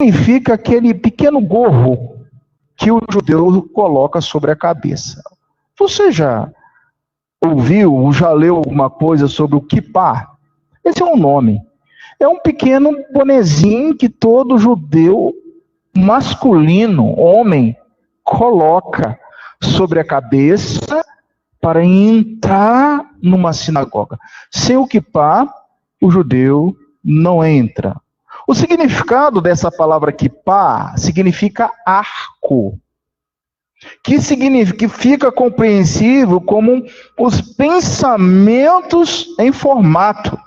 significa aquele pequeno gorro que o judeu coloca sobre a cabeça. Você já ouviu ou já leu alguma coisa sobre o kippá? Esse é um nome. É um pequeno bonezinho que todo judeu masculino, homem, coloca sobre a cabeça para entrar numa sinagoga. Sem o kippá, o judeu não entra. O significado dessa palavra kippá significa arco, que fica compreensível como os pensamentos em formato.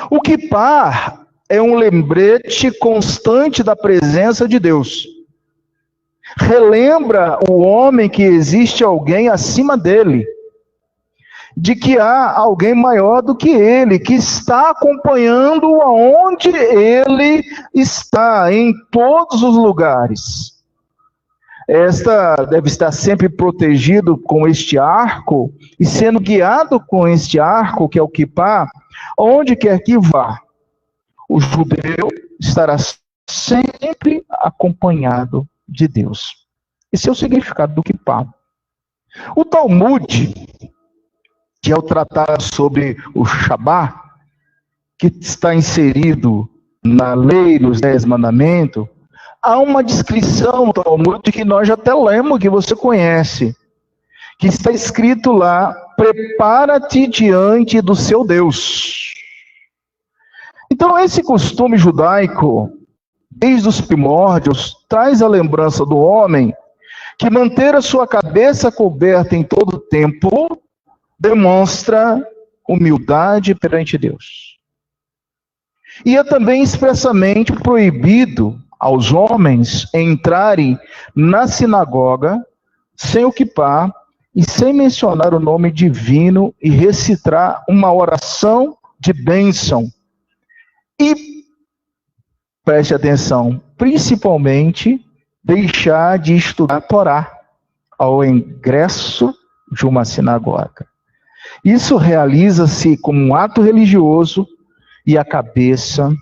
O kippá é um lembrete constante da presença de Deus. Relembra o homem que existe alguém acima dele, de que há alguém maior do que ele, que está acompanhando aonde ele está, em todos os lugares. Esta deve estar sempre protegido com este arco e sendo guiado com este arco, que é o kippá, onde quer que vá. O judeu estará sempre acompanhado de Deus. Esse é o significado do kippá. O Talmud, que é o tratado sobre o Shabá, que está inserido na lei dos 10 mandamentos, há uma descrição no Talmud que nós já até lemos, que você conhece, que está escrito lá: prepara-te diante do seu Deus. Então, esse costume judaico, desde os primórdios, traz a lembrança do homem que manter a sua cabeça coberta em todo o tempo demonstra humildade perante Deus. E é também expressamente proibido aos homens entrarem na sinagoga sem o kippá e sem mencionar o nome divino e recitar uma oração de bênção. E, preste atenção, principalmente deixar de estudar a Torá ao ingresso de uma sinagoga. Isso realiza-se como um ato religioso e a cabeça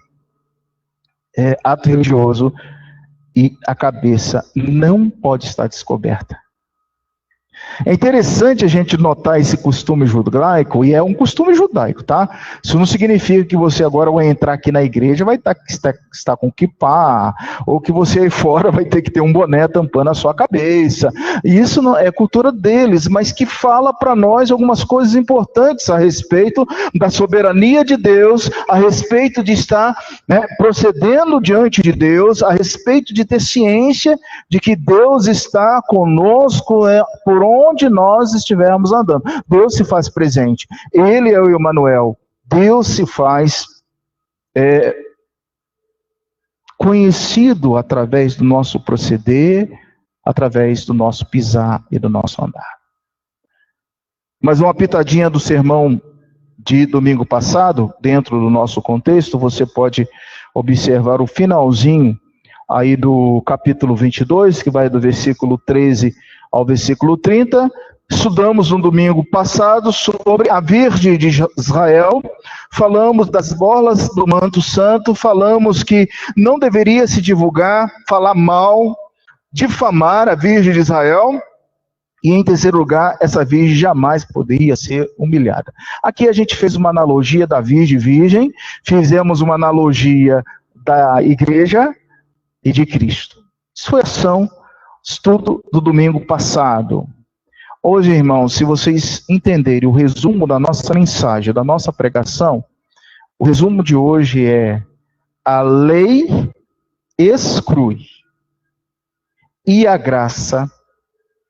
não pode estar descoberta. É interessante a gente notar esse costume judaico, e é um costume judaico, tá? Isso não significa que você agora vai entrar aqui na igreja vai estar com kippá, ou que você aí fora vai ter que ter um boné tampando a sua cabeça. Isso não é cultura deles, mas que fala para nós algumas coisas importantes a respeito da soberania de Deus, a respeito de estar procedendo diante de Deus, a respeito de ter ciência de que Deus está conosco por onde nós estivermos andando. Deus se faz presente. Ele é o Emmanuel. Deus se faz conhecido através do nosso proceder, através do nosso pisar e do nosso andar. Mas uma pitadinha do sermão de domingo passado, dentro do nosso contexto, você pode observar o finalzinho aí do capítulo 22, que vai do versículo 13 ao versículo 30, estudamos no domingo passado sobre a Virgem de Israel, falamos das borlas do manto santo, falamos que não deveria se divulgar, falar mal, difamar a Virgem de Israel, e em terceiro lugar, essa Virgem jamais poderia ser humilhada. Aqui a gente fez uma analogia da Virgem, fizemos uma analogia da igreja e de Cristo. Isso foi estudo do domingo passado. Hoje, irmãos, se vocês entenderem o resumo da nossa mensagem, da nossa pregação, o resumo de hoje é: a lei exclui e a graça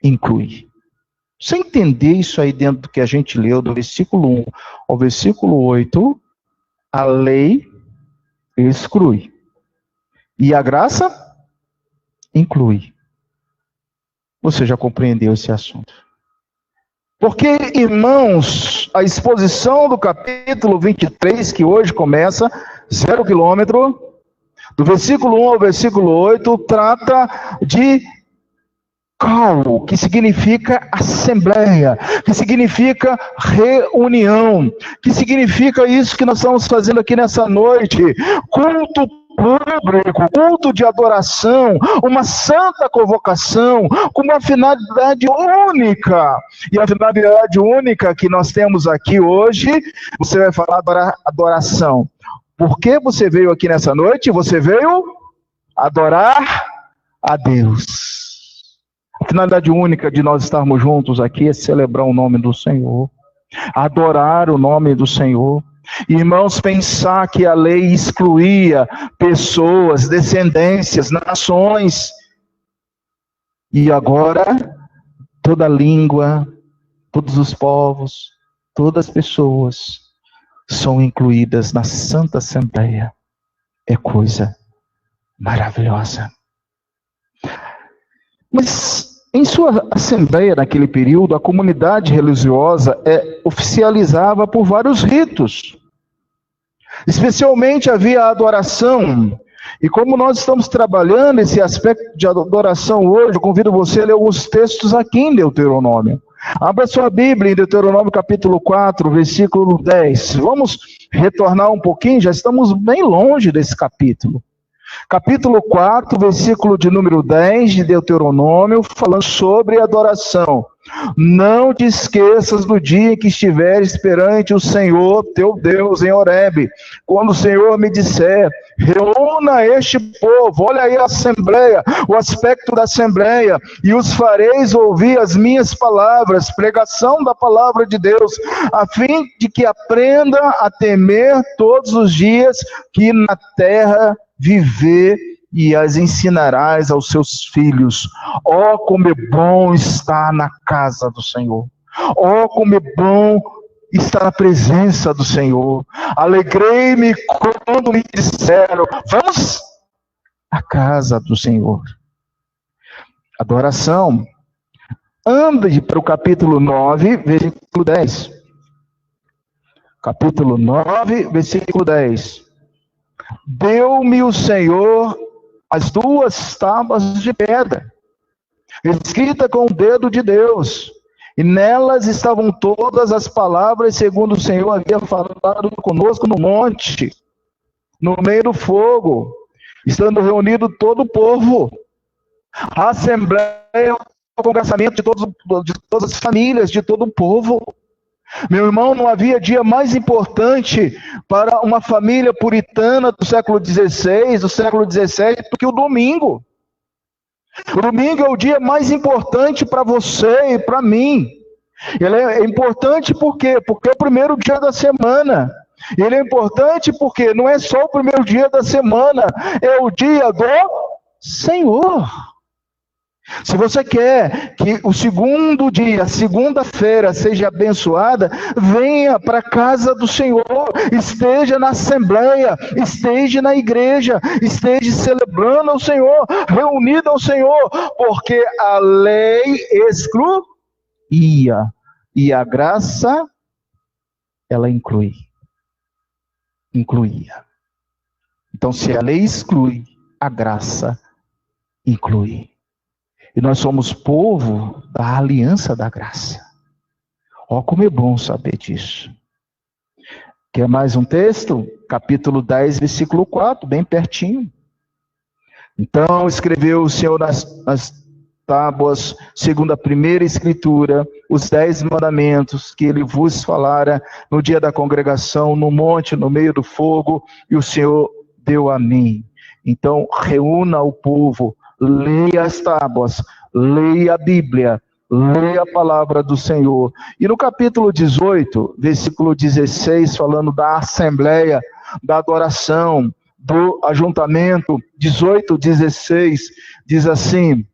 inclui. Você entender isso aí dentro do que a gente leu, do versículo 1 ao versículo 8, a lei exclui e a graça inclui. Você já compreendeu esse assunto? Porque, irmãos, a exposição do capítulo 23, que hoje começa, 0 quilômetro, do versículo 1 ao versículo 8, trata de cal, que significa assembleia, que significa reunião, que significa isso que nós estamos fazendo aqui nessa noite, culto público, culto de adoração, uma santa convocação, com uma finalidade única. E a finalidade única que nós temos aqui hoje, você vai falar adoração. Por que você veio aqui nessa noite? Você veio adorar a Deus. A finalidade única de nós estarmos juntos aqui é celebrar o nome do Senhor, adorar o nome do Senhor. Irmãos, pensar que a lei excluía pessoas, descendências, nações, e agora toda língua, todos os povos, todas as pessoas são incluídas na Santa Assembleia. É coisa maravilhosa. Mas em sua assembleia naquele período, a comunidade religiosa oficializava por vários ritos. Especialmente havia a adoração. E como nós estamos trabalhando esse aspecto de adoração hoje, eu convido você a ler alguns textos aqui em Deuteronômio. Abra sua Bíblia em Deuteronômio capítulo 4, versículo 10. Vamos retornar um pouquinho, já estamos bem longe desse capítulo. Capítulo 4, versículo de número 10 de Deuteronômio, falando sobre adoração. Não te esqueças do dia em que estiveres perante o Senhor teu Deus em Horebe, quando o Senhor me disser, reúna este povo, olha aí a assembleia, o aspecto da assembleia, e os fareis ouvir as minhas palavras, pregação da palavra de Deus, a fim de que aprenda a temer todos os dias que na terra viver, e as ensinarás aos seus filhos. Ó, como é bom estar na casa do Senhor. Ó, como é bom estar na presença do Senhor. Alegrei-me quando me disseram, vamos à casa do Senhor. Adoração. Ande para o capítulo 9, versículo 10. Capítulo 9, versículo 10. Deu-me o Senhor as 2 tábuas de pedra, escrita com o dedo de Deus, e nelas estavam todas as palavras segundo o Senhor havia falado conosco no monte, no meio do fogo, estando reunido todo o povo, a assembleia, o congregamento de todas as famílias, de todo o povo. Meu irmão, não havia dia mais importante para uma família puritana do século XVI, do século XVII, do que o domingo. O domingo é o dia mais importante para você e para mim. Ele é importante por quê? Porque é o primeiro dia da semana. Ele é importante porque não é só o primeiro dia da semana, é o dia do Senhor. Se você quer que o segundo dia, segunda-feira, seja abençoada, venha para a casa do Senhor, esteja na assembleia, esteja na igreja, esteja celebrando ao Senhor, reunida ao Senhor, porque a lei excluía, e a graça, ela incluía. Então, se a lei exclui, a graça inclui. E nós somos povo da aliança da graça. Ó, como é bom saber disso. Quer mais um texto? Capítulo 10, versículo 4, bem pertinho. Então escreveu o Senhor nas tábuas, segundo a primeira escritura, os 10 mandamentos que ele vos falara no dia da congregação, no monte, no meio do fogo, e o Senhor deu a mim. Então reúna o povo, leia as tábuas, leia a Bíblia, leia a palavra do Senhor. E no capítulo 18, versículo 16, falando da assembleia, da adoração, do ajuntamento, 18, 16, diz assim,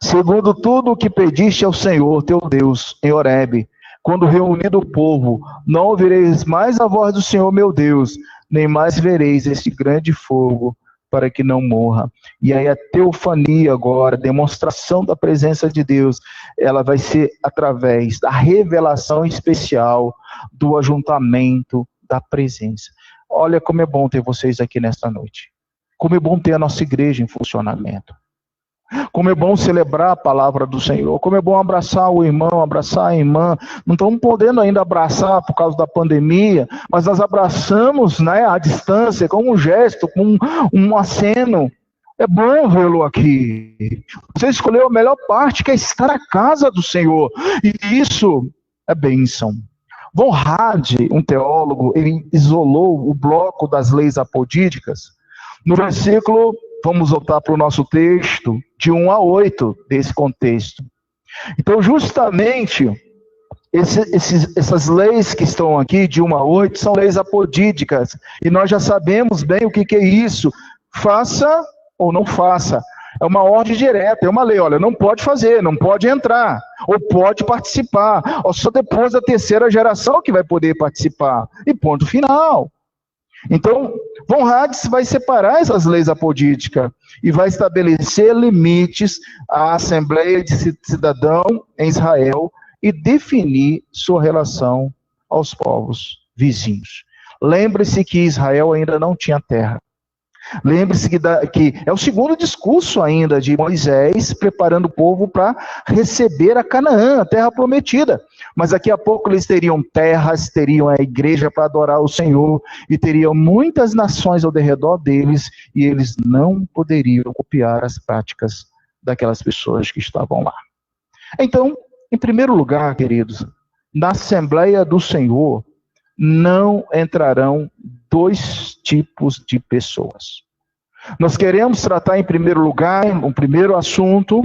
segundo tudo o que pediste ao Senhor, teu Deus, em Horebe, quando reunido o povo, não ouvireis mais a voz do Senhor, meu Deus, nem mais vereis este grande fogo, para que não morra. E aí a teofania agora, demonstração da presença de Deus, ela vai ser através da revelação especial do ajuntamento da presença. Olha como é bom ter vocês aqui nesta noite. Como é bom ter a nossa igreja em funcionamento. Como é bom celebrar a palavra do Senhor. Como é bom abraçar o irmão, abraçar a irmã. Não estamos podendo ainda abraçar por causa da pandemia, mas nós abraçamos, né, à distância, com um gesto, com um aceno. É bom vê-lo aqui. Você escolheu a melhor parte, que é estar na casa do Senhor. E isso é bênção. Von Rad, um teólogo, ele isolou o bloco das leis apodíticas no versículo, vamos voltar para o nosso texto, de 1 a 8 desse contexto. Então, justamente, essas leis que estão aqui, de 1 a 8, são leis apodíticas. E nós já sabemos bem o que é isso. Faça ou não faça. É uma ordem direta, é uma lei. Olha, não pode fazer, não pode entrar, ou pode participar. Ou só depois da terceira geração que vai poder participar. E ponto final. Então, Von Rad vai separar essas leis apodíticas e vai estabelecer limites à Assembleia de Cidadão em Israel e definir sua relação aos povos vizinhos. Lembre-se que Israel ainda não tinha terra. Lembre-se que é o segundo discurso ainda de Moisés, preparando o povo para receber a Canaã, a terra prometida. Mas daqui a pouco eles teriam terras, teriam a igreja para adorar o Senhor, e teriam muitas nações ao redor deles, e eles não poderiam copiar as práticas daquelas pessoas que estavam lá. Então, em primeiro lugar, queridos, na Assembleia do Senhor, não entrarão dois tipos de pessoas. Nós queremos tratar em primeiro lugar, um primeiro assunto,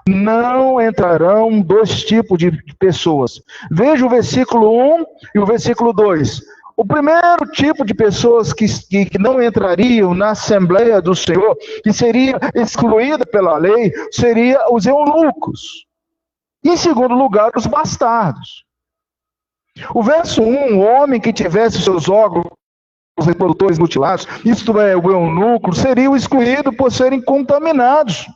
não entrarão dois tipos de pessoas. Veja o versículo 1 e o versículo 2. O primeiro tipo de pessoas que não entrariam na Assembleia do Senhor, que seria excluída pela lei, seria os eunucos. E, em segundo lugar, os bastardos. O verso 1, o homem que tivesse seus órgãos reprodutores mutilados, isto é, o eunuco, seriam excluídos por serem contaminados.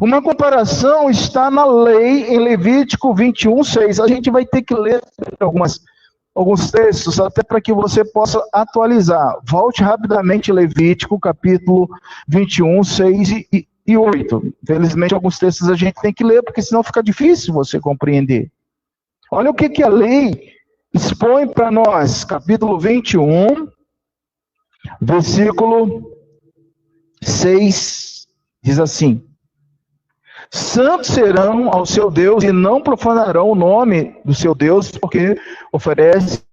Uma comparação está na lei em Levítico 21:6. A gente vai ter que ler alguns textos, até para que você possa atualizar. Volte rapidamente Levítico, capítulo 21:6 e 8. Infelizmente, alguns textos a gente tem que ler, porque senão fica difícil você compreender. Olha o que a lei expõe para nós. Capítulo 21, versículo 6, diz assim: santos serão ao seu Deus e não profanarão o nome do seu Deus, porque oferece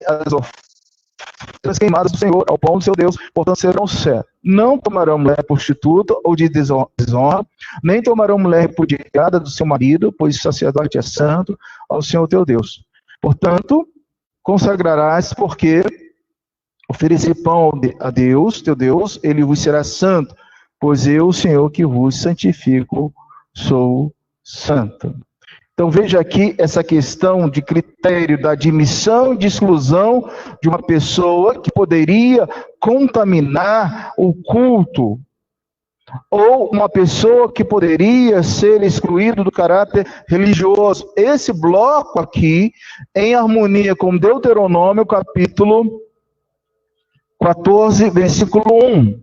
as ofertas queimadas do Senhor ao pão do seu Deus, portanto serão certos. Não tomarão mulher prostituta ou de desonra, nem tomarão mulher repudiada do seu marido, pois o sacerdote é santo ao Senhor teu Deus. Portanto, consagrarás, porque oferecer pão a Deus, teu Deus, ele vos será santo, pois eu, o Senhor, que vos santifico, sou santo. Então veja aqui essa questão de critério da admissão e de exclusão de uma pessoa que poderia contaminar o culto, ou uma pessoa que poderia ser excluído do caráter religioso. Esse bloco aqui, em harmonia com Deuteronômio, capítulo 14, versículo 1.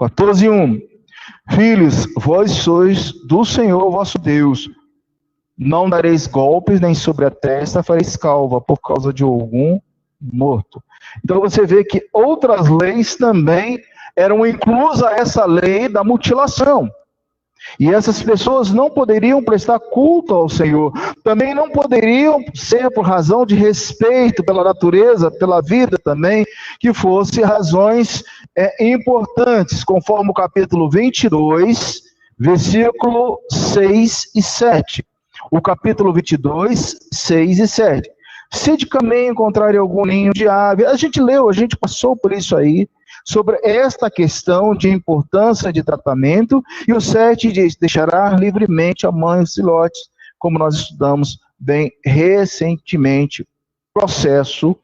14:1. Filhos, vós sois do Senhor vosso Deus. Não dareis golpes, nem sobre a testa fareis calva, por causa de algum morto. Então você vê que outras leis também eram inclusas a essa lei da mutilação. E essas pessoas não poderiam prestar culto ao Senhor. Também não poderiam ser por razão de respeito pela natureza, pela vida também, que fossem razões importantes, conforme o capítulo 22, versículo 6 e 7. O capítulo 22, 6 e 7. Se de caminho encontrarem algum ninho de ave, a gente leu, a gente passou por isso aí, sobre esta questão de importância de tratamento, e o 7 diz, deixará livremente a mãe os filhotes, como nós estudamos bem recentemente, processo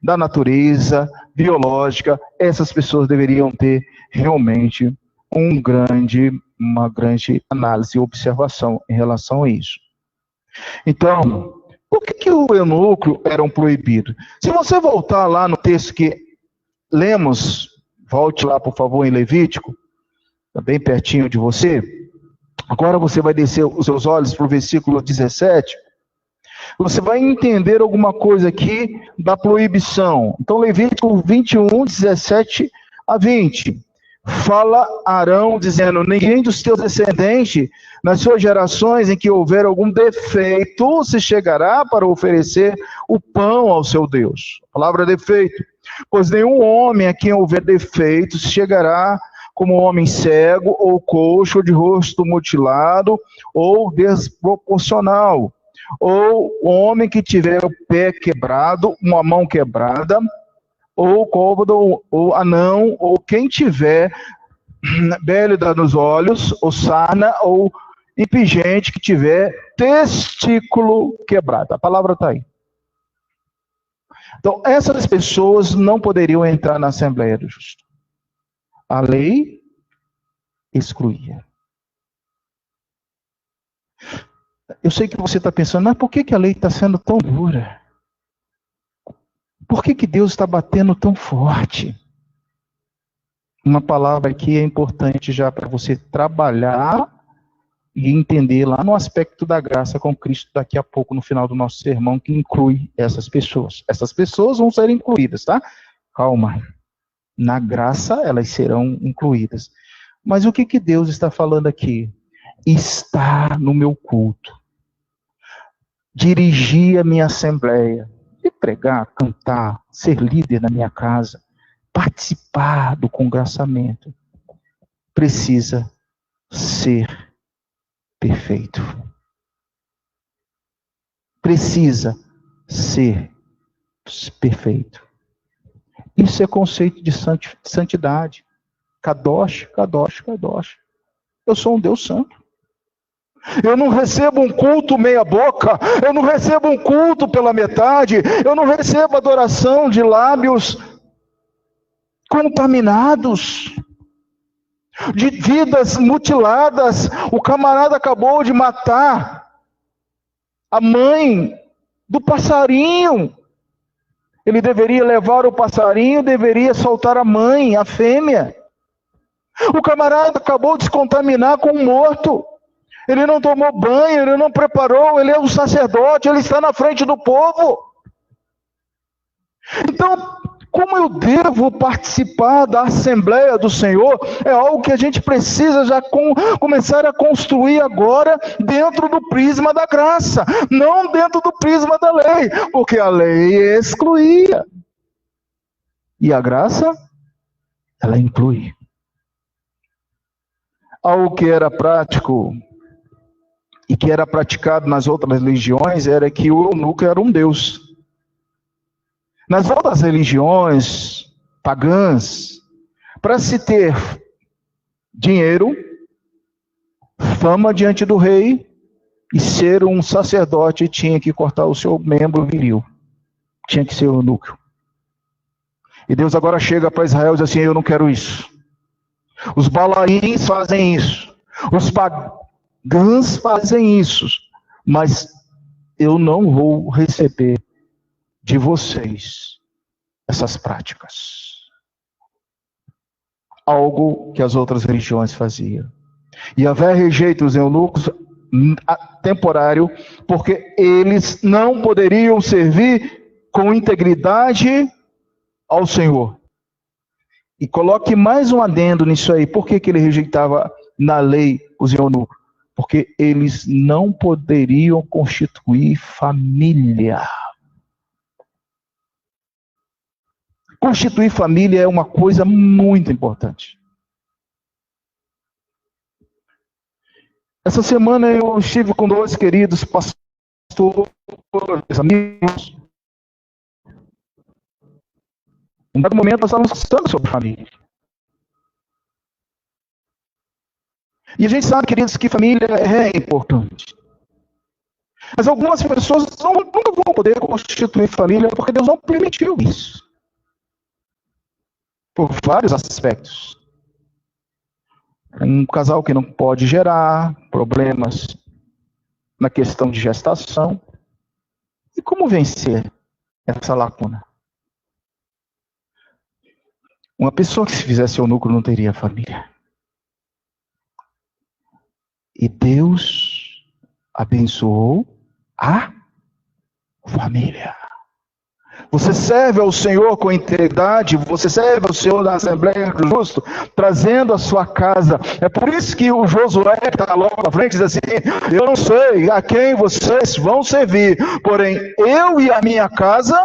da natureza biológica. Essas pessoas deveriam ter realmente uma grande análise e observação em relação a isso. Então, por que o eunuco eram proibidos? Se você voltar lá no texto que lemos Volte lá, por favor, em Levítico, está bem pertinho de você. Agora você vai descer os seus olhos para o versículo 17. Você vai entender alguma coisa aqui da proibição. Então, Levítico 21, 17 a 20. Fala Arão dizendo: ninguém dos teus descendentes, nas suas gerações em que houver algum defeito, se chegará para oferecer o pão ao seu Deus. A palavra defeito. Pois nenhum homem a quem houver defeito se chegará como homem cego, ou coxo, ou de rosto mutilado, ou desproporcional, ou homem que tiver o pé quebrado, uma mão quebrada, ou côvado, ou anão, ou quem tiver bélida nos olhos, ou sarna, ou impingente que tiver testículo quebrado. A palavra está aí. Então, essas pessoas não poderiam entrar na Assembleia do Justo. A lei excluía. Eu sei que você está pensando, mas por que a lei está sendo tão dura? Por que Deus está batendo tão forte? Uma palavra aqui é importante já para você trabalhar e entender lá no aspecto da graça com Cristo daqui a pouco, no final do nosso sermão, que inclui essas pessoas. Essas pessoas vão ser incluídas, tá? Calma. Na graça, elas serão incluídas. Mas o que Deus está falando aqui? Estar no meu culto. Dirigir a minha assembleia. E pregar, cantar, ser líder na minha casa. Participar do congraçamento. Precisa ser perfeito. Precisa ser perfeito. Isso é conceito de santidade. Kadosh, Kadosh, Kadosh. Eu sou um Deus santo. Eu não recebo um culto meia boca. Eu não recebo um culto pela metade. Eu não recebo adoração de lábios contaminados, de vidas mutiladas. O camarada acabou de matar a mãe do passarinho. Ele deveria levar o passarinho, deveria soltar a mãe, a fêmea. O camarada acabou de se contaminar com um morto. Ele não tomou banho, ele não preparou, ele é um sacerdote, ele está na frente do povo. Então, como eu devo participar da Assembleia do Senhor? É algo que a gente precisa já começar a construir agora dentro do prisma da graça, não dentro do prisma da lei, porque a lei excluía. E a graça, ela inclui. Algo que era prático e que era praticado nas outras religiões era que o eunuco era um deus. Nas outras religiões pagãs, para se ter dinheiro, fama diante do rei e ser um sacerdote, tinha que cortar o seu membro viril. Tinha que ser eunuco. E Deus agora chega para Israel e diz assim: eu não quero isso. Os balaíns fazem isso. Os pagãs fazem isso. Mas eu não vou receber de vocês essas práticas. Algo que as outras religiões faziam. E Yahvé rejeita os eunucos temporário, porque eles não poderiam servir com integridade ao Senhor. E coloque mais um adendo nisso aí. Por que ele rejeitava na lei os eunucos? Porque eles não poderiam constituir família. Constituir família é uma coisa muito importante. Essa semana eu estive com dois queridos pastores, amigos. Em dado momento nós estávamos conversando sobre família. E a gente sabe, queridos, que família é importante. Mas algumas pessoas nunca vão poder constituir família porque Deus não permitiu isso. Por vários aspectos. Um casal que não pode gerar, problemas na questão de gestação. E como vencer essa lacuna? Uma pessoa que se fizesse eunuco não teria família. E Deus abençoou a família. Você serve ao Senhor com integridade, você serve ao Senhor na Assembleia do Justo, trazendo a sua casa. É por isso que o Josué, que está logo na frente, diz assim: eu não sei a quem vocês vão servir, porém eu e a minha casa...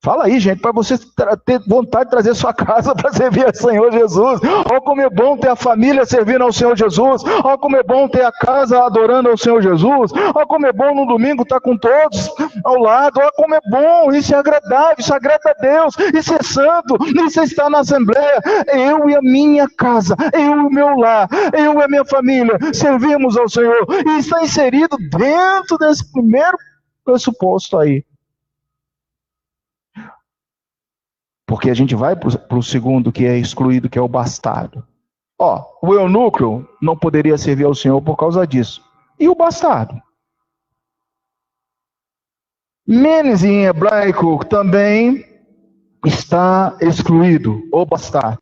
Fala aí, gente, para você ter vontade de trazer sua casa para servir ao Senhor Jesus. Olha como é bom ter a família servindo ao Senhor Jesus. Olha como é bom ter a casa adorando ao Senhor Jesus. Olha como é bom no domingo estar com todos ao lado. Olha como é bom, isso é agradável, isso agrada a Deus, isso é santo, isso está na Assembleia. Eu e a minha casa, eu e o meu lar, eu e a minha família servimos ao Senhor. E está inserido dentro desse primeiro pressuposto aí. Porque a gente vai para o segundo, que é excluído, que é o bastardo. O eunuco não poderia servir ao Senhor por causa disso. E o bastardo? Menes em hebraico também está excluído, o bastardo.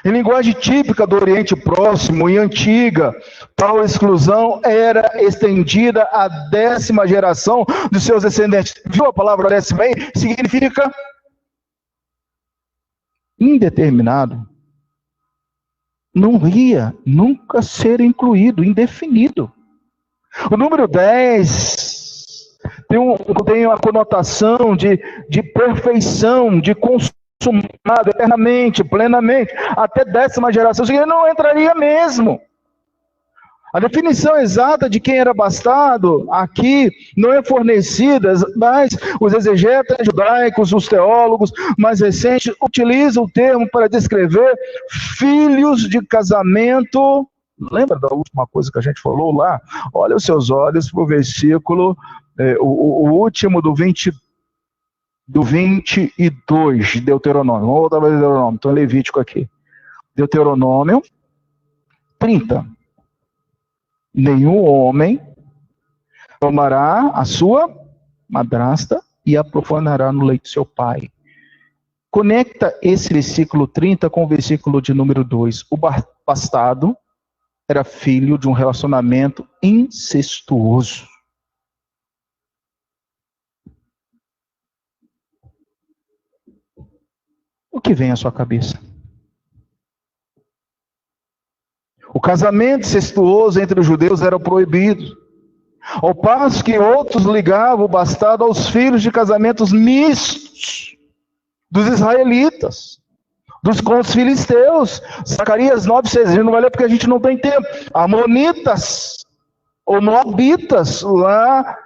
Em linguagem típica do Oriente Próximo e antiga, tal exclusão era estendida à 10ª geração de seus descendentes. Viu a palavra 10ª aí? Significa indeterminado. Não ia nunca ser incluído, indefinido. O número 10 tem uma conotação de perfeição, de consumado eternamente, plenamente, até 10ª geração. Ele não entraria mesmo. A definição exata de quem era bastardo aqui não é fornecida, mas os exegetas judaicos, os teólogos mais recentes, utilizam o termo para descrever filhos de casamento. Lembra da última coisa que a gente falou lá? Olha os seus olhos para o versículo, o último do 22 de Deuteronômio. Vamos voltar para Deuteronômio, estou em Levítico aqui. Deuteronômio 30. Nenhum homem tomará a sua madrasta e a profanará no leito de seu pai. Conecta esse versículo 30 com o versículo de número 2. O bastardo era filho de um relacionamento incestuoso. O que vem à sua cabeça? O casamento incestuoso entre os judeus era proibido, ao passo que outros ligavam o bastardo aos filhos de casamentos mistos dos israelitas, com os filisteus. Zacarias 9,6, a gente não vai ler porque a gente não tem tempo. Amonitas, ou moabitas, lá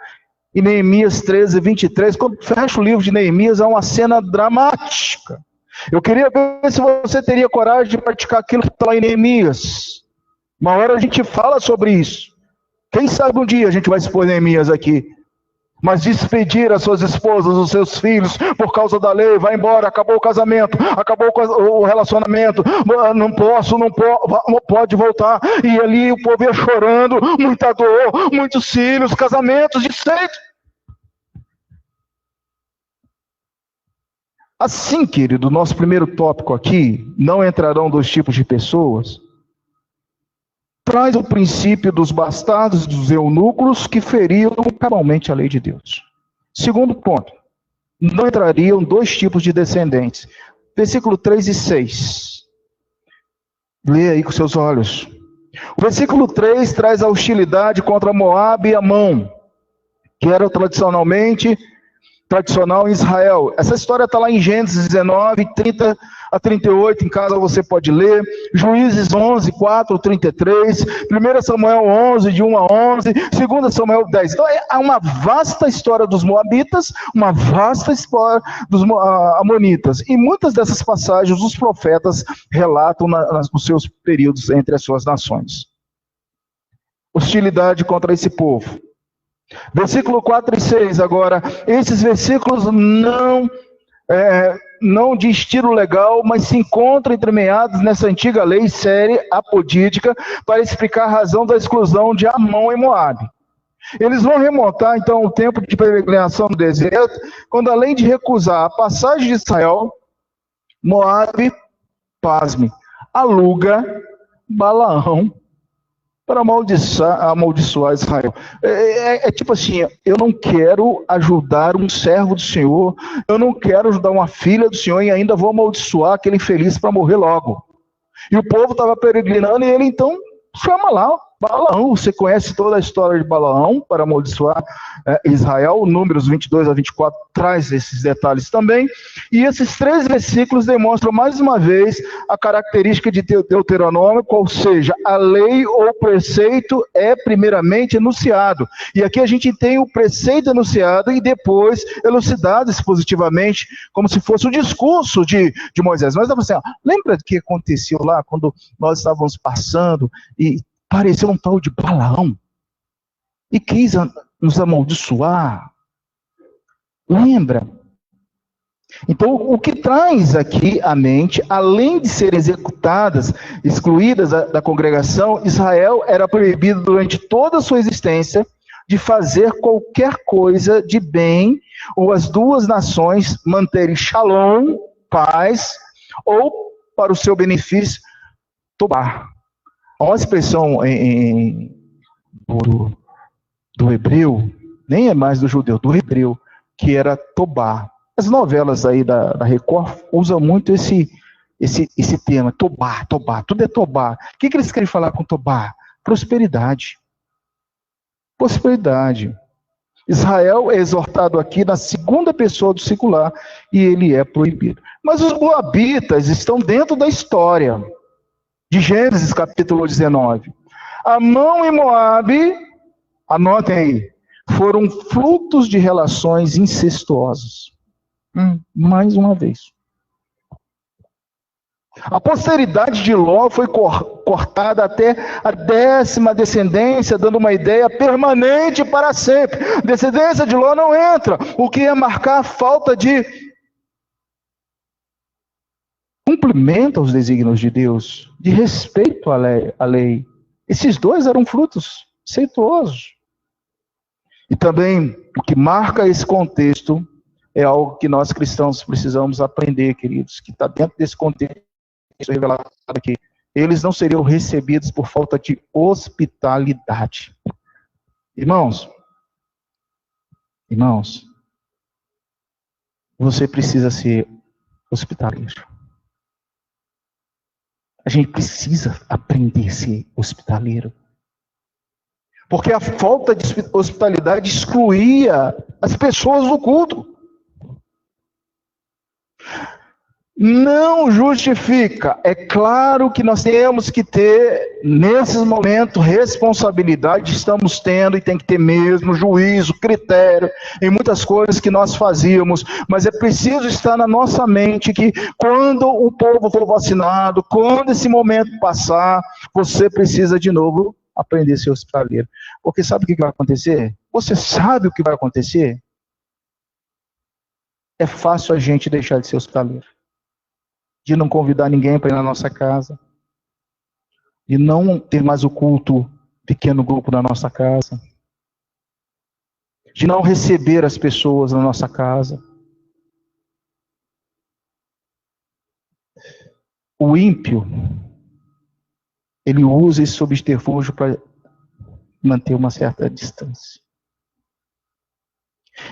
em Neemias 13:23, quando fecha o livro de Neemias, há uma cena dramática. Eu queria ver se você teria coragem de praticar aquilo que está lá em Neemias. Uma hora a gente fala sobre isso. Quem sabe um dia a gente vai expor Neemias aqui. Mas despedir as suas esposas, os seus filhos, por causa da lei, vai embora, acabou o casamento, acabou o relacionamento, não pode voltar. E ali o povo ia chorando, muita dor, muitos filhos, casamentos desfeitos. Assim, querido, nosso primeiro tópico aqui, não entrarão 2 tipos de pessoas, traz o princípio dos bastardos e dos eunucos que feriam cabalmente a lei de Deus. Segundo ponto, não entrariam 2 tipos de descendentes. Versículo 3 e 6. Lê aí com seus olhos. O versículo 3 traz a hostilidade contra Moabe e Amon, que era tradicional em Israel. Essa história está lá em Gênesis 19, 30 a 38, em casa você pode ler. Juízes 11, 4, 33. 1 Samuel 11, de 1 a 11. 2 Samuel 10. Então há uma vasta história dos moabitas, uma vasta história dos amonitas. E muitas dessas passagens os profetas relatam nos seus períodos entre as suas nações. Hostilidade contra esse povo. Versículo 4 e 6 agora, esses versículos não de estilo legal, mas se encontram entremeados nessa antiga lei séria apodítica para explicar a razão da exclusão de Amon e Moabe. Eles vão remontar então o tempo de peregrinação no deserto, quando além de recusar a passagem de Israel, Moabe, pasme, aluga Balaão para amaldiçoar Israel. É tipo assim, eu não quero ajudar um servo do Senhor, eu não quero ajudar uma filha do Senhor e ainda vou amaldiçoar aquele infeliz para morrer logo. E o povo estava peregrinando e ele então chama lá Balaão. Você conhece toda a história de Balaão para amaldiçoar Israel. Números 22 a 24 traz esses detalhes também. E esses 3 versículos demonstram mais uma vez a característica de Deuteronômio, ou seja, a lei ou preceito é primeiramente enunciado. E aqui a gente tem o preceito enunciado e depois elucidado expositivamente, como se fosse o discurso de Moisés. Mas assim, lembra do que aconteceu lá quando nós estávamos passando e apareceu um tal de Balaão e quis nos amaldiçoar? Lembra? Então, o que traz aqui à mente, além de serem executadas, excluídas da congregação, Israel era proibido durante toda a sua existência de fazer qualquer coisa de bem, ou as duas nações manterem shalom, paz, ou para o seu benefício, tobar. Há uma expressão do hebreu, nem é mais do judeu, do hebreu, que era tobar. As novelas aí da Record usam muito esse tema, tobar, tudo é tobar. O que eles querem falar com tobar? Prosperidade. Prosperidade. Israel é exortado aqui na segunda pessoa do singular e ele é proibido. Mas os moabitas estão dentro da história de Gênesis capítulo 19. Amon e Moabe, anotem aí, foram frutos de relações incestuosas. Mais uma vez. A posteridade de Ló foi cortada até a 10ª descendência, dando uma ideia permanente para sempre. A descendência de Ló não entra, o que ia marcar a falta de cumprimento aos desígnios de Deus, de respeito à lei. Esses dois eram frutos incestuosos. E também, o que marca esse contexto é algo que nós cristãos precisamos aprender, queridos, que está dentro desse contexto revelado aqui. Eles não seriam recebidos por falta de hospitalidade. Irmãos, você precisa ser hospitaleiro. A gente precisa aprender a ser hospitaleiro. Porque a falta de hospitalidade excluía as pessoas do culto. Não justifica. É claro que nós temos que ter, nesses momentos, responsabilidade, estamos tendo e tem que ter mesmo juízo, critério, em muitas coisas que nós fazíamos, mas é preciso estar na nossa mente que quando o povo for vacinado, quando esse momento passar, você precisa de novo aprender a ser hospitaleiro. Porque sabe o que vai acontecer? Você sabe o que vai acontecer? É fácil a gente deixar de ser hospitaleiro. De não convidar ninguém para ir na nossa casa, de não ter mais o culto pequeno grupo na nossa casa, de não receber as pessoas na nossa casa. O ímpio, ele usa esse subterfúgio para manter uma certa distância.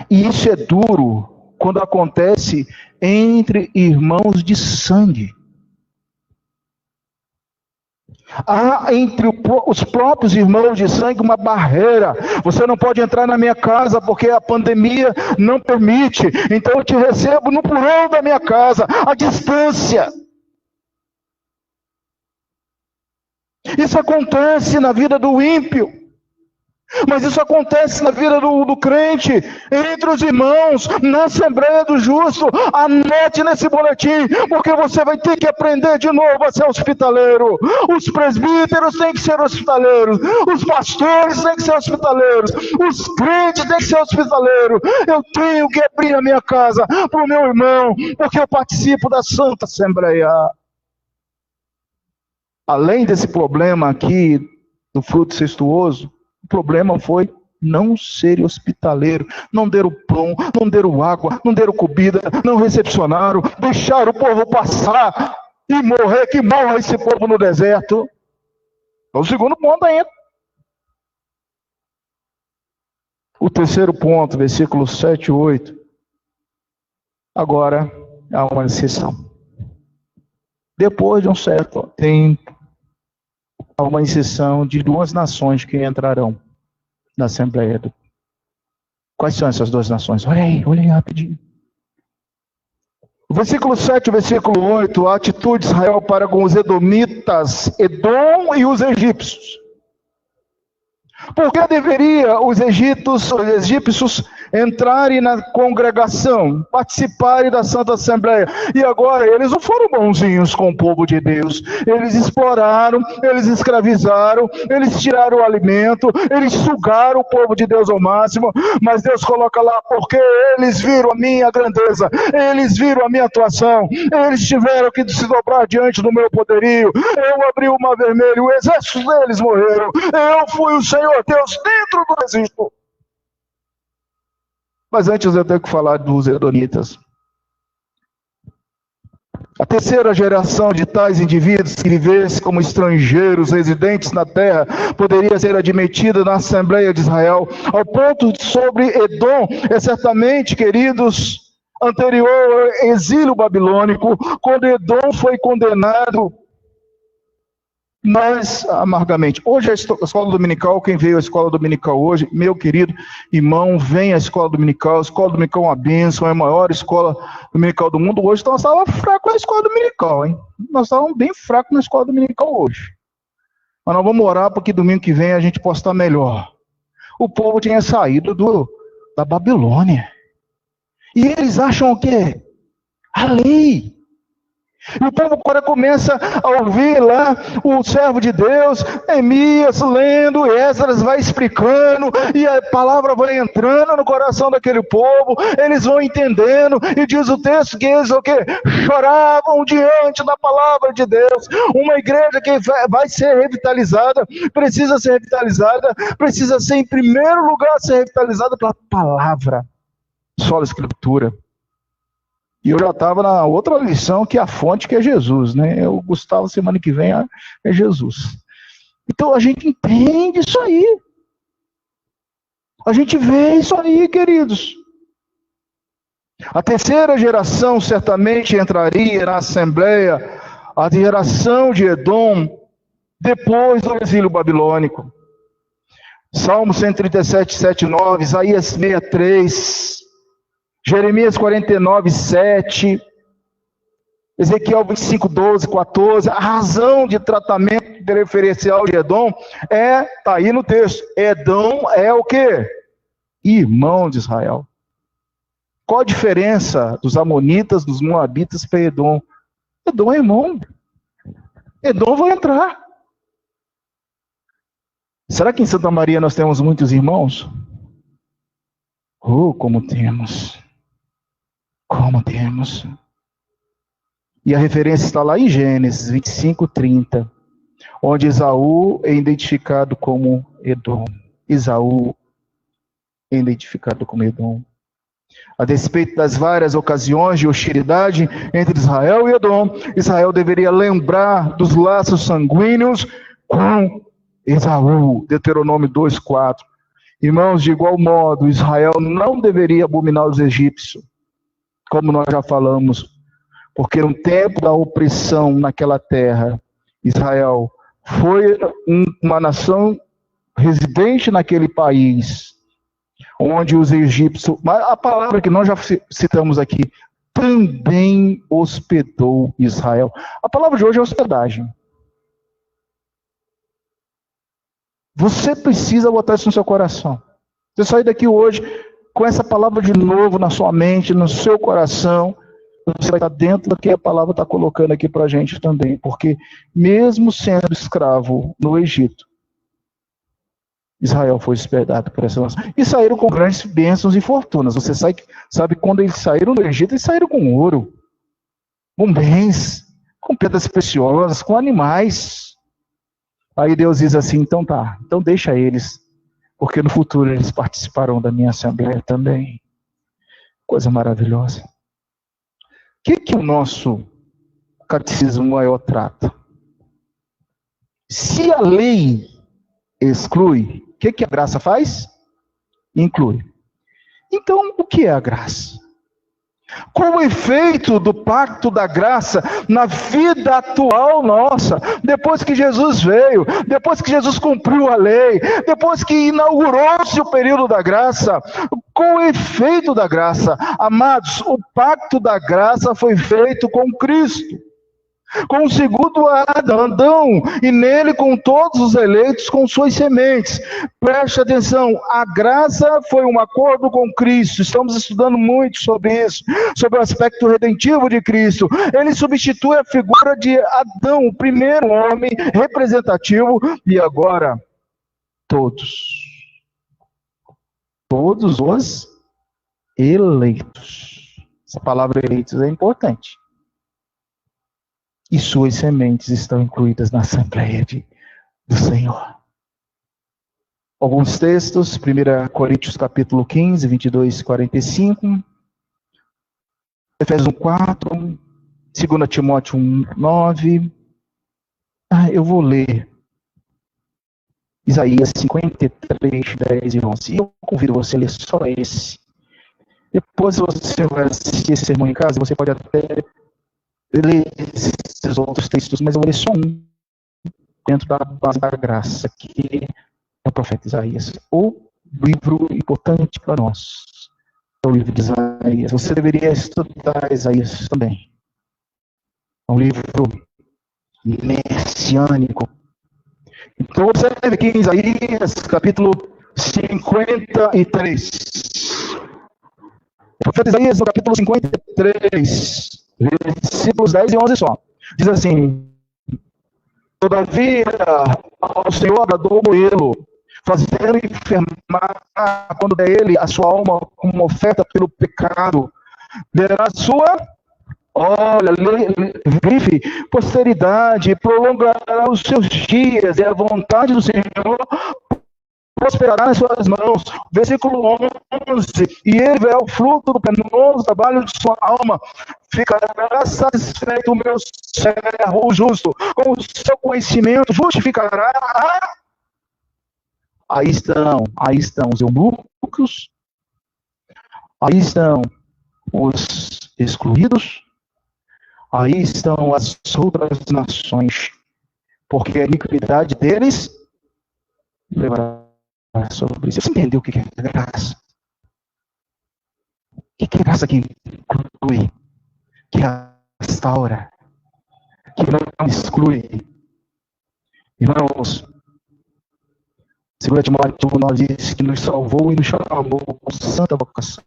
E isso é duro quando acontece entre irmãos de sangue. Há entre os próprios irmãos de sangue uma barreira. Você não pode entrar na minha casa porque a pandemia não permite. Então eu te recebo no porão da minha casa, à distância. Isso acontece na vida do ímpio. Mas isso acontece na vida do crente, entre os irmãos, na Assembleia do Justo. Anote nesse boletim, porque você vai ter que aprender de novo a ser hospitaleiro. Os presbíteros têm que ser hospitaleiros, os pastores têm que ser hospitaleiros, os crentes têm que ser hospitaleiros. Eu tenho que abrir a minha casa para o meu irmão, porque eu participo da Santa Assembleia. Além desse problema aqui, do fruto incestuoso, o problema foi não serem hospitaleiros, não deram pão, não deram água, não deram comida, não recepcionaram, deixaram o povo passar e morrer, que morra esse povo no deserto. É o segundo ponto ainda. O terceiro ponto, versículos 7 e 8. Agora há uma exceção. Depois de um certo tempo, há uma exceção de 2 nações que entrarão na Assembleia. Quais são essas 2 nações? Olha aí rapidinho. O versículo 7 e o versículo 8, a atitude de Israel para com os edomitas, Edom e os egípcios. Por que deveria os egípcios entrarem na congregação, participarem da Santa Assembleia? E agora eles não foram bonzinhos com o povo de Deus. Eles exploraram, eles escravizaram, eles tiraram o alimento, eles sugaram o povo de Deus ao máximo. Mas Deus coloca lá, porque eles viram a minha grandeza, eles viram a minha atuação, eles tiveram que se dobrar diante do meu poderio. Eu abri o mar vermelho, o exército deles morreram. Eu fui o Senhor Deus dentro do Egito. Mas antes eu tenho que falar dos edomitas. A terceira geração de tais indivíduos que vivessem como estrangeiros residentes na terra poderia ser admitida na Assembleia de Israel. Ao ponto sobre Edom, é certamente, queridos, anterior ao exílio babilônico, quando Edom foi condenado mais amargamente. Hoje a escola dominical, quem veio à escola dominical hoje, meu querido irmão, vem à escola dominical. A escola dominical é uma bênção, é a maior escola dominical do mundo hoje. Então nós estávamos fracos na escola dominical, hein? Nós estávamos bem fracos na escola dominical hoje. Mas nós vamos orar para que domingo que vem a gente possa estar melhor. O povo tinha saído da Babilônia. E eles acham o quê? A lei. E o povo agora começa a ouvir lá o servo de Deus, Neemias, lendo, Esdras vai explicando, e a palavra vai entrando no coração daquele povo, eles vão entendendo, e diz o texto que eles o quê? Choravam diante da palavra de Deus. Uma igreja que vai ser revitalizada, precisa ser em primeiro lugar ser revitalizada pela palavra, sola escritura. E eu já estava na outra lição, que é a fonte, que é Jesus, né? O Gustavo, semana que vem, é Jesus. Então, a gente entende isso aí. A gente vê isso aí, queridos. A terceira geração, certamente, entraria na Assembleia, a geração de Edom, depois do exílio babilônico. Salmo 137, 7, 9, Isaías 63... Jeremias 49, 7, Ezequiel 25, 12, 14, a razão de tratamento preferencial de Edom está aí no texto. Edom é o quê? Irmão de Israel. Qual a diferença dos amonitas, dos moabitas para Edom? Edom é irmão. Edom vai entrar. Será que em Santa Maria nós temos muitos irmãos? Como temos. Como temos. E a referência está lá em Gênesis 25, 30, onde Esaú é identificado como Edom. Esaú é identificado como Edom. A despeito das várias ocasiões de hostilidade entre Israel e Edom, Israel deveria lembrar dos laços sanguíneos com Esaú. Deuteronômio 2, 4. Irmãos, de igual modo, Israel não deveria abominar os egípcios, como nós já falamos, porque no tempo da opressão naquela terra, Israel foi uma nação residente naquele país, onde os egípcios, mas a palavra que nós já citamos aqui, também hospedou Israel. A palavra de hoje é hospedagem. Você precisa botar isso no seu coração. Você sair daqui hoje com essa palavra de novo na sua mente, no seu coração, você vai estar dentro do que a palavra está colocando aqui para a gente também. Porque mesmo sendo escravo no Egito, Israel foi hospedado por essa nação. E saíram com grandes bênçãos e fortunas. Você sabe quando eles saíram do Egito, eles saíram com ouro, com bens, com pedras preciosas, com animais. Aí Deus diz assim, então tá, então deixa eles. porque no futuro eles participarão da minha assembleia também. Coisa maravilhosa. O que o nosso catecismo maior trata? Se a lei exclui, o que a graça faz? Inclui. Então, o que é a graça? Qual o efeito do pacto da graça na vida atual nossa? Depois que Jesus veio, depois que Jesus cumpriu a lei, depois que inaugurou-se o período da graça, qual o efeito da graça? Amados, o pacto da graça foi feito com Cristo, com o segundo Adão, e nele com todos os eleitos com suas sementes. Preste atenção, a graça foi um acordo com Cristo. Estamos estudando muito sobre isso, sobre o aspecto redentivo de Cristo. Ele substitui a figura de Adão, o primeiro homem representativo, e agora todos os eleitos. Essa palavra eleitos é importante. E suas sementes estão incluídas na Assembleia do Senhor. Alguns textos, 1 Coríntios capítulo 15, 22 e 45, Efésios 4, 2 Timóteo 1, 9. Eu vou ler Isaías 53, 10 e 11. E eu convido você a ler só esse. Depois você vai assistir esse sermão em casa, você pode até ler esses outros textos, mas eu vou ler só um dentro da base da graça, que é o profeta Isaías. O livro importante para nós é o livro de Isaías. Você deveria estudar Isaías também. É um livro messiânico. Então, observe aqui em Isaías, capítulo 53. O profeta Isaías, no capítulo 53, versículos 10 e 11 só. Diz assim: todavia, ao Senhor agradou Moelo, fazendo enfermar, quando der ele a sua alma como oferta pelo pecado, derá sua, grife, posteridade, prolongará os seus dias, e a vontade do Senhor prosperará nas suas mãos. Versículo 11. E ele verá o fruto do penoso trabalho de sua alma. Ficará satisfeito o meu servo, o justo. Com o seu conhecimento justificará. Aí estão os eunucos. Aí estão os excluídos. Aí estão as outras nações. Porque a iniquidade deles levará sobre isso. Você entendeu o que é graça? O que é graça que inclui, que restaura, que não exclui? Irmãos, 2 Timóteo 9 diz que nos salvou e nos chamou com santa vocação.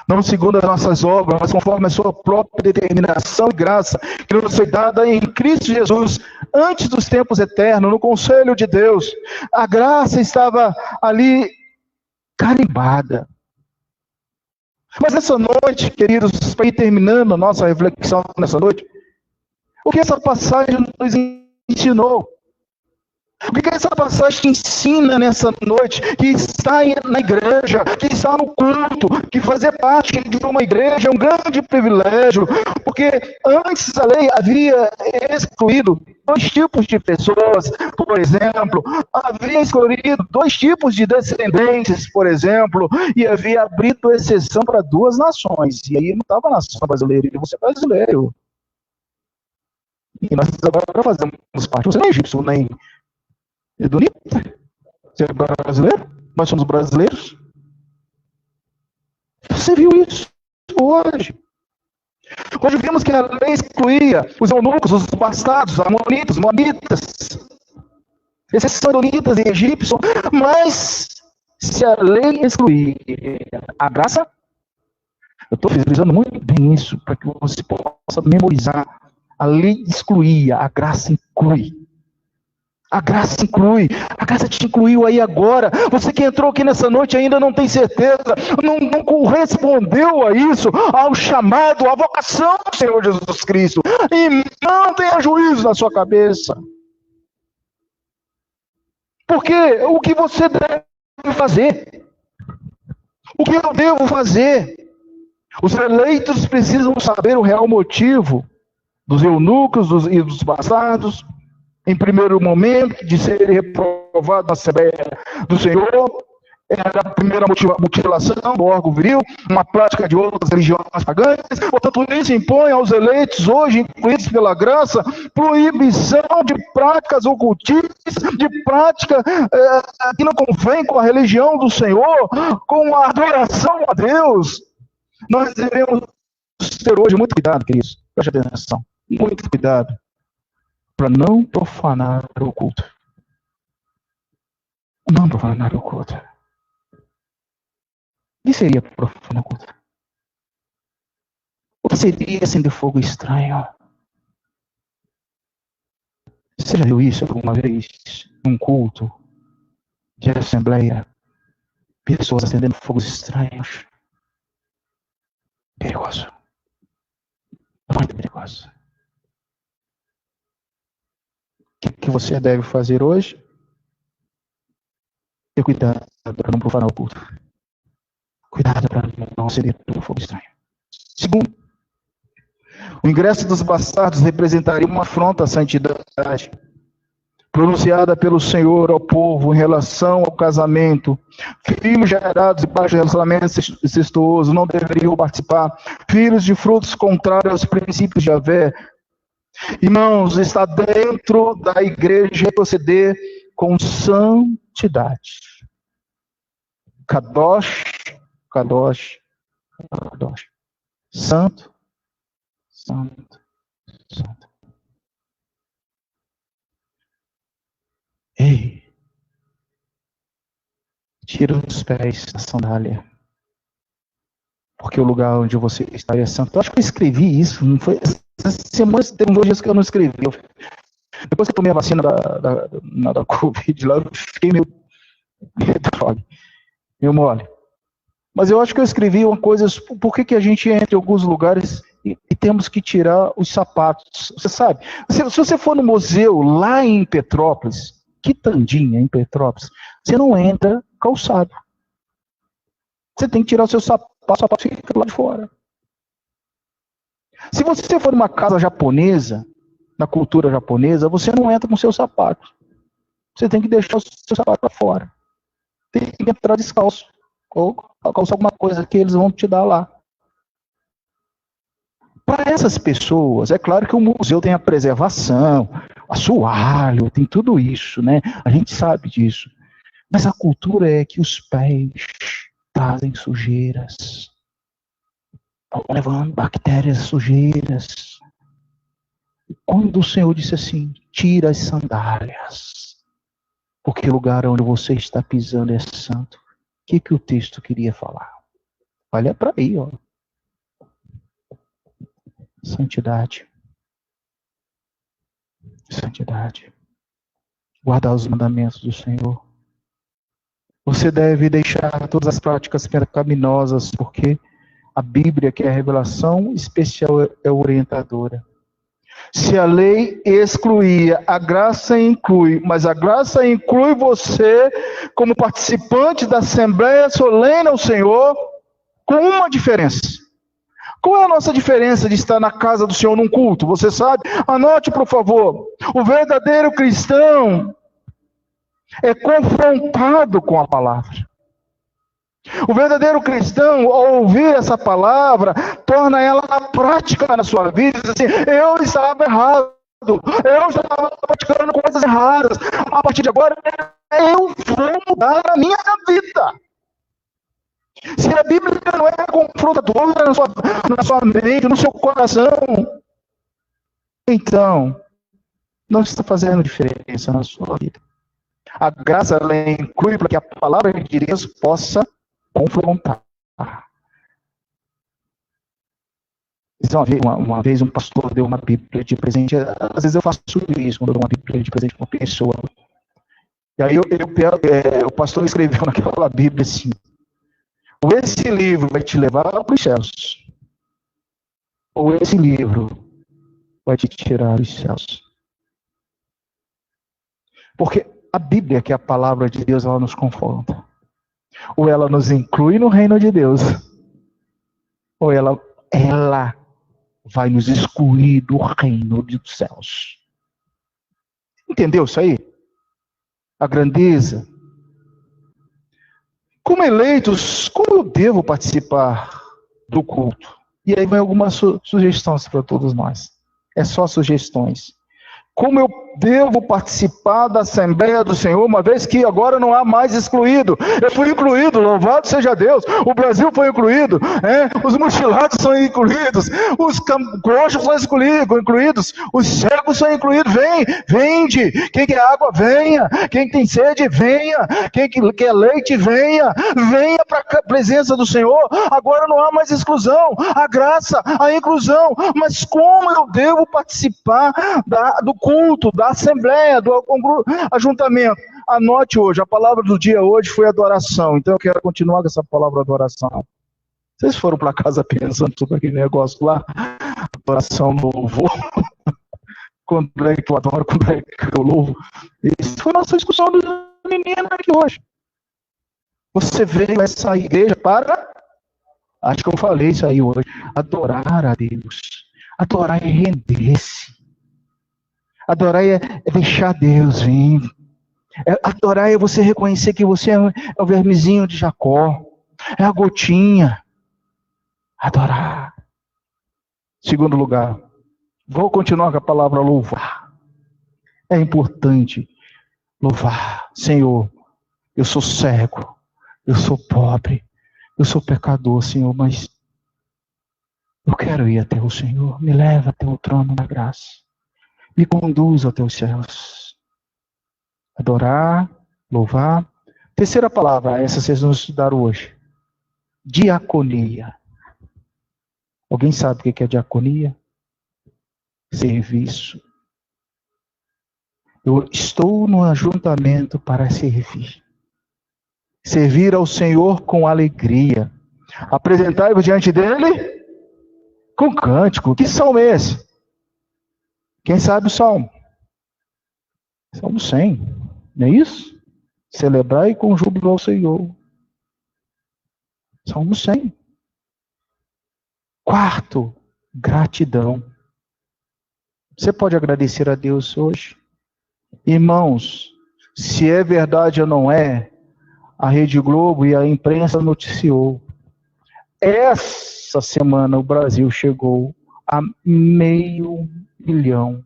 Não segundo as nossas obras, mas conforme a sua própria determinação e graça, que nos foi dada em Cristo Jesus, antes dos tempos eternos, no conselho de Deus. A graça estava ali carimbada. Mas essa noite, queridos, para ir terminando a nossa reflexão nessa noite, o que essa passagem nos ensinou? O que essa passagem ensina nessa noite? Que está na igreja, que está no culto, que fazer parte de uma igreja é um grande privilégio, porque antes a lei havia excluído 2 tipos de pessoas, por exemplo, havia escolhido 2 tipos de descendentes, por exemplo, e havia abrido exceção para 2 nações, e aí não estava a nação brasileira, e você é brasileiro. E nós agora fazemos parte, você não é egípcio, nem Edonita? Você é brasileiro? Nós somos brasileiros? Você viu isso hoje? Hoje vimos que a lei excluía os eunucos, os bastardos, amonitas, moabitas, exceção edonitas e egípcios, mas se a lei excluir a graça, eu estou frisando muito bem isso, para que você possa memorizar. A lei excluía, a graça inclui. A graça inclui, a graça te incluiu aí agora. Você que entrou aqui nessa noite ainda não tem certeza, não correspondeu a isso, ao chamado, à vocação do Senhor Jesus Cristo. E não tenha juízo na sua cabeça. Porque o que você deve deve fazer? O que eu devo fazer? Os eleitos precisam saber o real motivo dos eunucos e dos bastardos, em primeiro momento, de serem reprovados na Assembleia do Senhor. Era a primeira mutilação do órgão viril, uma prática de outras religiões pagãs. Portanto, isso impõe aos eleitos, hoje incluídos pela graça, proibição de práticas ocultistas, de prática que não convém com a religião do Senhor, com a adoração a Deus. Nós devemos ter hoje muito cuidado, queridos. Preste atenção. Muito cuidado para não profanar o culto. Não profanar o culto. O que seria profanar o culto? O que seria acender fogo estranho? Você já viu isso alguma vez? Num culto de assembleia? Pessoas acendendo fogos estranhos. Perigoso. Muito perigoso. O que você deve fazer hoje? Ter cuidado para não profanar o culto. Cuidado para não acender pelo fogo estranho. Segundo, o ingresso dos bastardos representaria uma afronta à santidade pronunciada pelo Senhor ao povo em relação ao casamento. Filhos gerados debaixo de relacionamento incestuoso não deveriam participar. Filhos de frutos contrários aos princípios de Yahvé. Irmãos, está dentro da igreja proceder com santidade. Kadosh, Kadosh, Kadosh. Santo, santo, santo. Ei, tira os pés da sandália, porque o lugar onde você está é santo. Eu acho que eu escrevi isso, não foi? Essa semana teve 2 dias que eu não escrevi. Depois que eu tomei a vacina da Covid, lá eu fiquei meio mole. Mas eu acho que eu escrevi uma coisa, por que a gente entra em alguns lugares e temos que tirar os sapatos? Você sabe, se você for no museu lá em Petrópolis, Quitandinha, em Petrópolis, você não entra calçado. Você tem que tirar o seu sapato, o sapato fica lá de fora. Se você for numa casa japonesa, na cultura japonesa, você não entra com seu sapato. Você tem que deixar o seu sapato para fora. Tem que entrar descalço. Ou calçar alguma coisa que eles vão te dar lá. Para essas pessoas, é claro que o museu tem a preservação, assoalho, tem tudo isso, né? A gente sabe disso. Mas a cultura é que os pés trazem sujeiras. Estão levando bactérias, sujeiras. Quando o Senhor disse assim, tira as sandálias, porque o lugar onde você está pisando é santo. O que o texto queria falar? Olha para aí, ó. Santidade. Santidade. Guardar os mandamentos do Senhor. Você deve deixar todas as práticas pecaminosas, porque a Bíblia, que é a revelação especial, é orientadora. Se a lei excluía, a graça inclui, mas a graça inclui você como participante da Assembleia Solene ao Senhor, com uma diferença. Qual é a nossa diferença de estar na casa do Senhor num culto? Você sabe? Anote, por favor. O verdadeiro cristão é confrontado com a palavra. O verdadeiro cristão, ao ouvir essa palavra, torna ela prática na sua vida. Diz assim, eu estava errado, eu estava praticando coisas erradas. A partir de agora, eu vou mudar a minha vida. Se a Bíblia não é confrontadora na sua mente, no seu coração, então, não está fazendo diferença na sua vida. A graça ela inclui para que a palavra de Deus possa confrontar. Uma vez um pastor deu uma Bíblia de presente. Às vezes eu faço isso quando eu dou uma Bíblia de presente para uma pessoa. E aí o pastor escreveu naquela Bíblia assim: ou esse livro vai te levar para os céus, ou esse livro vai te tirar dos céus. Porque a Bíblia, que é a palavra de Deus, ela nos confronta. Ou ela nos inclui no reino de Deus, ou ela vai nos excluir do reino dos céus. Entendeu isso aí? A grandeza. Como eleitos, como eu devo participar do culto? E aí vem algumas sugestões para todos nós. É só sugestões. Como eu devo participar da Assembleia do Senhor, uma vez que agora não há mais excluído? Eu fui incluído, louvado seja Deus. O Brasil foi incluído, os mutilados são incluídos, os coxos são incluídos, os cegos são incluídos. Vende. Quem quer água, venha. Quem tem sede, venha. Quem quer leite, venha. Venha para a presença do Senhor. Agora não há mais exclusão, a graça, a inclusão. Mas como eu devo participar do culto, da assembleia, do ajuntamento? Anote hoje, a palavra do dia hoje foi adoração, então eu quero continuar com essa palavra adoração. Vocês foram para casa pensando sobre aquele negócio lá? Adoração no louvor. Quando é que eu adoro, quando é que eu louvo? Isso foi a nossa discussão do menino aqui hoje. Você veio a essa igreja para, acho que eu falei isso aí hoje, adorar a Deus. Adorar é render-se. Adorar é deixar Deus vir. Adorar é você reconhecer que você é o vermezinho de Jacó. É a gotinha. Adorar. Segundo lugar, vou continuar com a palavra louvar. É importante louvar. Senhor, eu sou cego, eu sou pobre, eu sou pecador, Senhor, mas eu quero ir até o Senhor. Me leva até o trono da graça. Me conduz até os céus. Adorar, louvar. Terceira palavra, essa vocês vão estudar hoje. Diaconia. Alguém sabe o que é diaconia? Serviço. Eu estou no ajuntamento para servir. Servir ao Senhor com alegria. Apresentai-vos diante dele com cântico. Que salmo é esse? Quem sabe o salmo? Salmo 100. Não é isso? Celebrai com júbilo ao Senhor. Salmo 100. Quarto, gratidão. Você pode agradecer a Deus hoje? Irmãos, se é verdade ou não é, a Rede Globo e a imprensa noticiou. Essa semana o Brasil chegou a 500 mil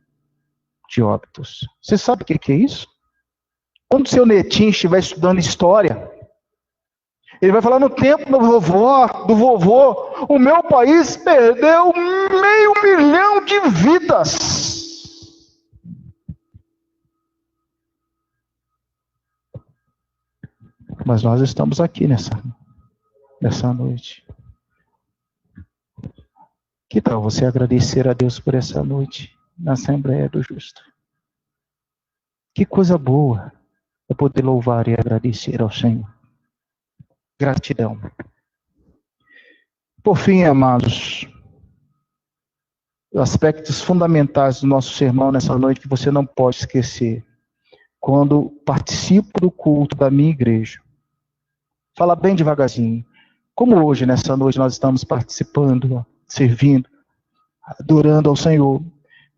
de óbitos. Você sabe o que é isso? Quando seu netinho estiver estudando história, ele vai falar: no tempo do vovô, o meu país perdeu 500 mil de vidas. Mas nós estamos aqui nessa noite. Que tal você agradecer a Deus por essa noite na Assembleia do Justo? Que coisa boa é poder louvar e agradecer ao Senhor. Gratidão. Por fim, amados, aspectos fundamentais do nosso sermão nessa noite que você não pode esquecer. Quando participo do culto da minha igreja, fala bem devagarzinho. Como hoje, nessa noite, nós estamos participando, servindo, adorando ao Senhor.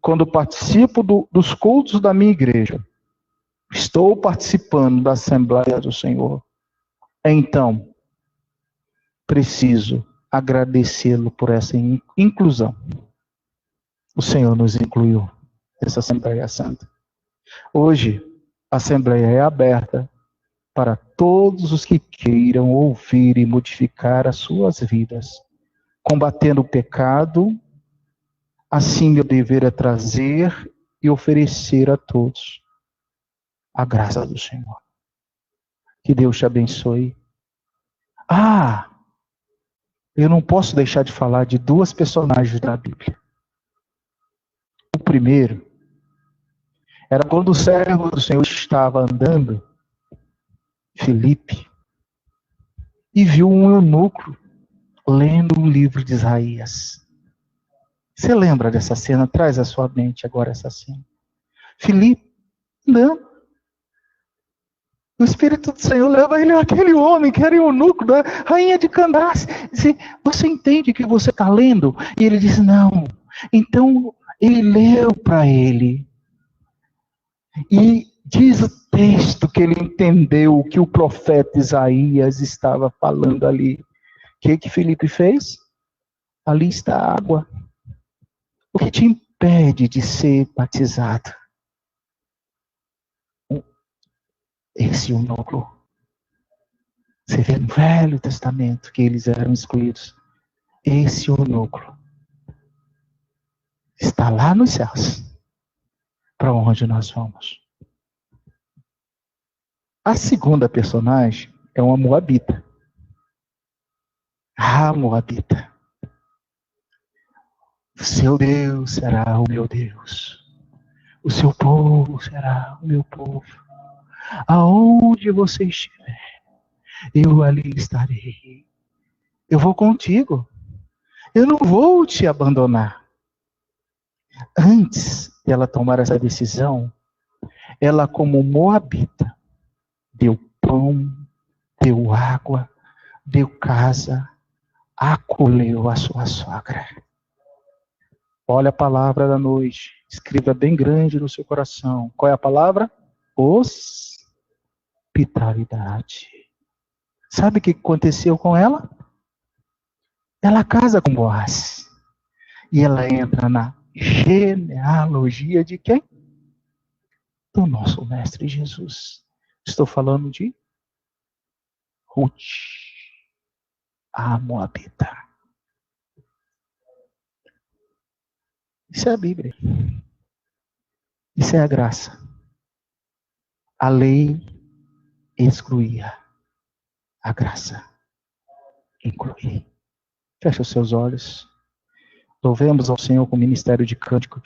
Quando participo dos cultos da minha igreja, estou participando da Assembleia do Senhor. Então, preciso agradecê-lo por essa inclusão. O Senhor nos incluiu nessa Assembleia Santa. Hoje, a Assembleia é aberta para todos os que queiram ouvir e modificar as suas vidas. Combatendo o pecado, assim meu dever é trazer e oferecer a todos a graça do Senhor. Que Deus te abençoe. Eu não posso deixar de falar de duas personagens da Bíblia. O primeiro era quando o servo do Senhor estava andando, Filipe, e viu um eunuco lendo um livro de Isaías. Você lembra dessa cena? Traz à sua mente agora essa cena. Filipe andando. O Espírito do Senhor leva ele àquele homem que era eunuco da rainha de Candace. Diz, você entende que você está lendo? E ele diz, não. Então, ele leu para ele. E diz o texto que ele entendeu o que o profeta Isaías estava falando ali. O que Filipe fez? Ali está a água. O que te impede de ser batizado? Esse eunuco. Você vê no Velho Testamento que eles eram excluídos. Esse eunuco está lá nos céus. Para onde nós vamos? A segunda personagem é uma moabita. Ah, moabita. O seu Deus será o meu Deus. O seu povo será o meu povo. Aonde você estiver, eu ali estarei. Eu vou contigo. Eu não vou te abandonar. Antes dela tomar essa decisão, ela, como moabita, deu pão, deu água, deu casa, acolheu a sua sogra. Olha a palavra da noite. Escreva bem grande no seu coração. Qual é a palavra? Hospitalidade. Sabe o que aconteceu com ela? Ela casa com Boaz. E ela entra na genealogia de quem? Do nosso mestre Jesus. Estou falando de Ruth, a moabita. Isso é a Bíblia. Isso é a graça. A lei excluía. A graça inclui. Feche os seus olhos. Louvemos ao Senhor com o ministério de cânticos.